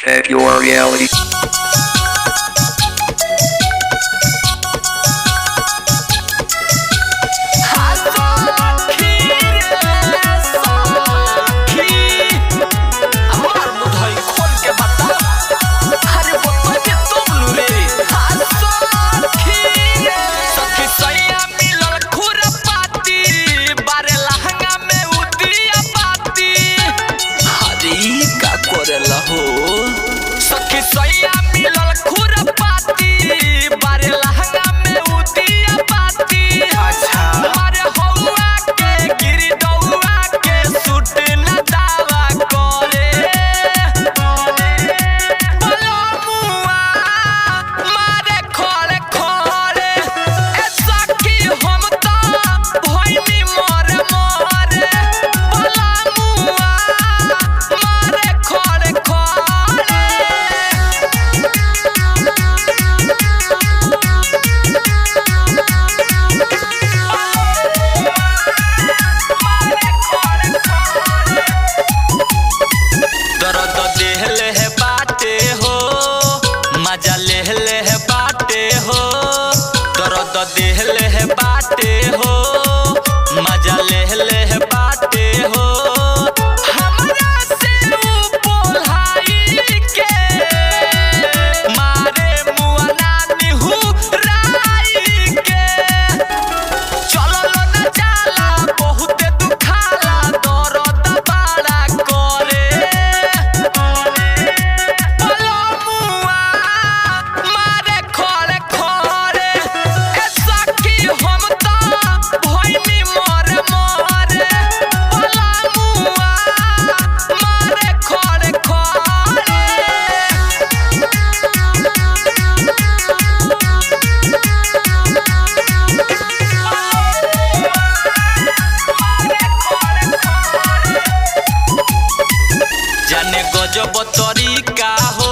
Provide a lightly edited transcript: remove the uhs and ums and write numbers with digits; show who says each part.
Speaker 1: Check your reality.
Speaker 2: मजा ले है बाटे हो दर्द देहले है बाटे हो मजा ले है बाटे हो हमरा से ऊ बोलाई के मारे मुआ नानी हूँ राई के चलो न जाला बहुत दुखाला दर्द बड़ा करे जाने गजब तरीका हो